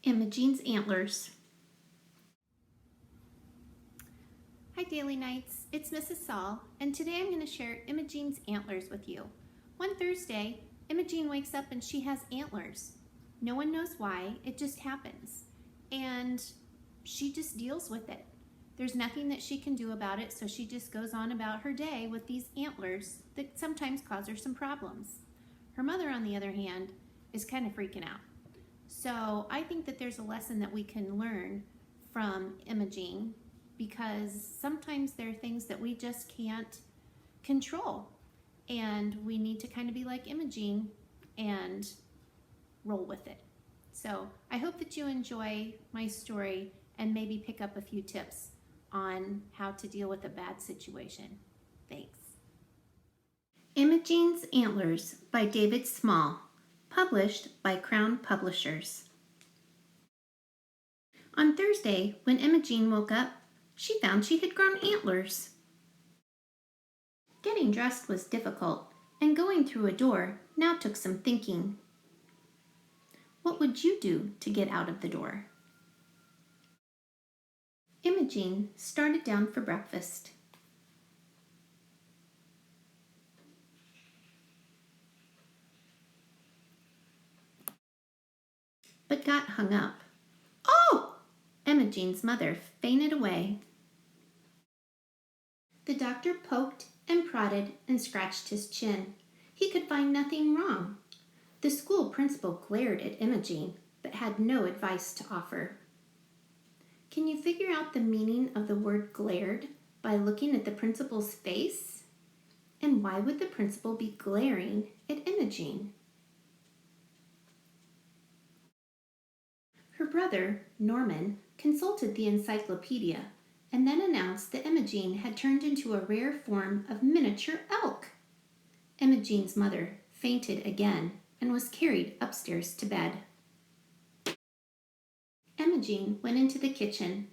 Imogene's Antlers. Hi Daily Nights, it's Mrs. Saul, and today I'm going to share Imogene's Antlers with you. One Thursday, Imogene wakes up and she has antlers. No one knows why, it just happens. And she just deals with it. There's nothing that she can do about it, so she just goes on about her day with these antlers that sometimes cause her some problems. Her mother, on the other hand, is kind of freaking out. So I think that there's a lesson that we can learn from Imogene, because sometimes there are things that we just can't control, and we need to kind of be like Imogene and roll with it. So I hope that you enjoy my story and maybe pick up a few tips on how to deal with a bad situation. Thanks. Imogene's Antlers by David Small, published by Crown Publishers. On Thursday, when Imogene woke up, she found she had grown antlers. Getting dressed was difficult, and going through a door now took some thinking. What would you do to get out of the door? Imogene started down for breakfast. But got hung up. Oh! Imogene's mother fainted away. The doctor poked and prodded and scratched his chin. He could find nothing wrong. The school principal glared at Imogene, but had no advice to offer. Can you figure out the meaning of the word glared by looking at the principal's face? And why would the principal be glaring at Imogene? Her brother, Norman, consulted the encyclopedia and then announced that Imogene had turned into a rare form of miniature elk. Imogene's mother fainted again and was carried upstairs to bed. Imogene went into the kitchen.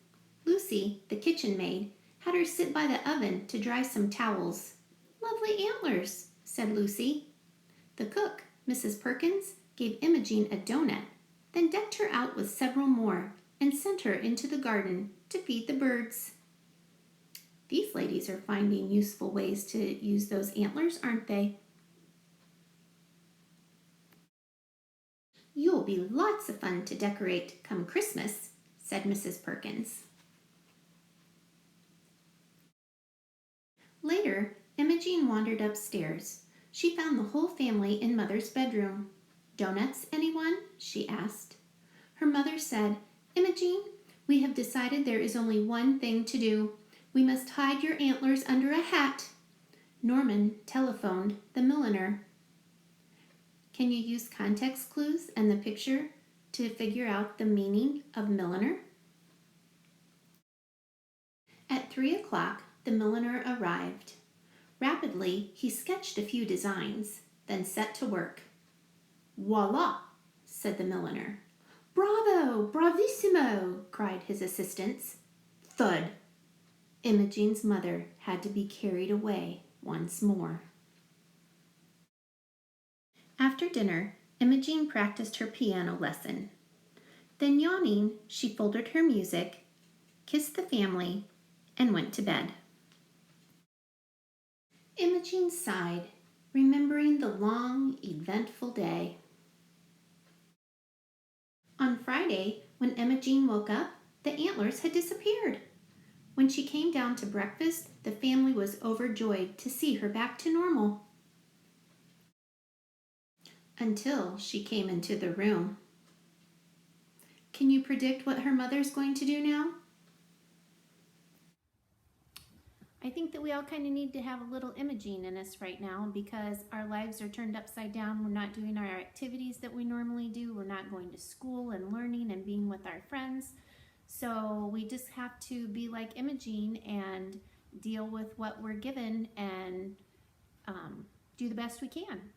Lucy, the kitchen maid, had her sit by the oven to dry some towels. "Lovely antlers," said Lucy. The cook, Mrs. Perkins, gave Imogene a donut, then decked her out with several more and sent her into the garden to feed the birds. These ladies are finding useful ways to use those antlers, aren't they? "You'll be lots of fun to decorate come Christmas," said Mrs. Perkins. Later, Imogene wandered upstairs. She found the whole family in Mother's bedroom. "Donuts, anyone?" she asked. Her mother said, "Imogene, we have decided there is only one thing to do. We must hide your antlers under a hat." Norman telephoned the milliner. Can you use context clues and the picture to figure out the meaning of milliner? At 3 o'clock, the milliner arrived. Rapidly, he sketched a few designs, then set to work. "Voila," said the milliner. "Bravo! Bravissimo!" cried his assistants. Thud! Imogene's mother had to be carried away once more. After dinner, Imogene practiced her piano lesson. Then, yawning, she folded her music, kissed the family, and went to bed. Imogene sighed, remembering the long, eventful day. On Friday, when Imogene woke up, the antlers had disappeared. When she came down to breakfast, the family was overjoyed to see her back to normal. Until she came into the room. Can you predict what her mother's going to do now? I think that we all kind of need to have a little Imogene in us right now, because our lives are turned upside down. We're not doing our activities that we normally do. We're not going to school and learning and being with our friends. So we just have to be like Imogene and deal with what we're given and do the best we can.